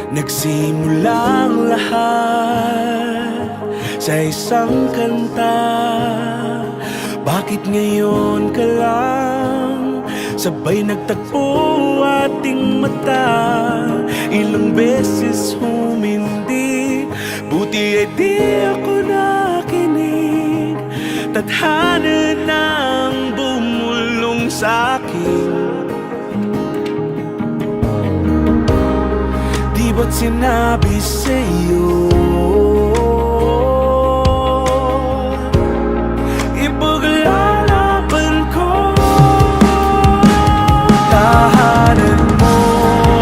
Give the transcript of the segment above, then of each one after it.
Nagsimulang lahat sa isang kanta. Bakit ngayon ka lang sabay nagtagpo ating mata? Ilang beses humindi, buti ay di ako nakinig. Tadhana nang bumulong sa'kin. Di ba't sinabi sa'yo ipaglalaban ko? Tahanan mo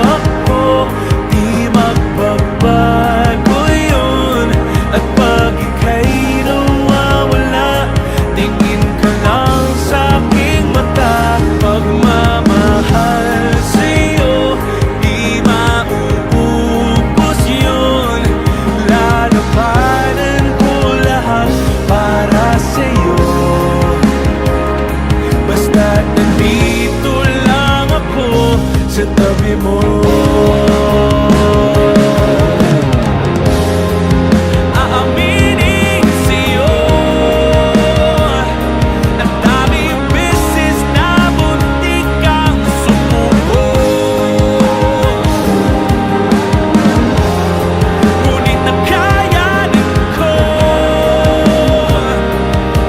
ako, di magbabago yun. At pag ika'y nawawala, tingin ka lang sa'king mata. Pagmamahal sa'yo, di mauubos yun. Lalabanan ko lahat para sa'yo. Basta't nandito lang ako sa tabi mo. Aaminin sa'yo, ang daming beses na muntik kang sumuko. Ngunit nakayanin ko,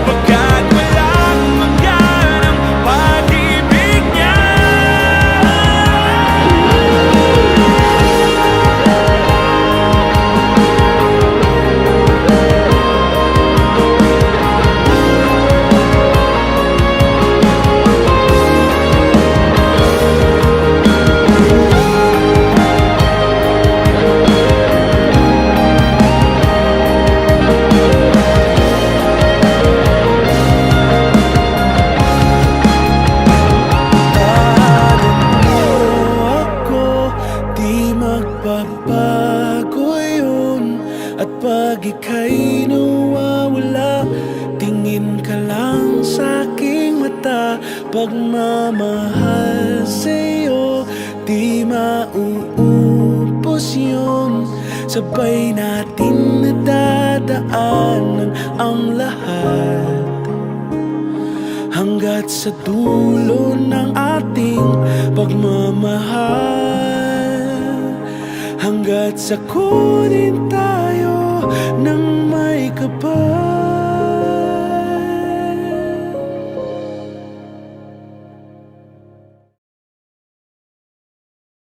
pagkat walang hanggan ang pag-ibig niya. Di magbabago yun. At pag ika'y nawawala, tingin ka lang sa'king mata. Pagmamahal sa'yo, di mauubos yun. Sabay natin nadadaanan ang lahat hanggat sa dulo ng ating pagmamahal. Hanggat sa kunin tayo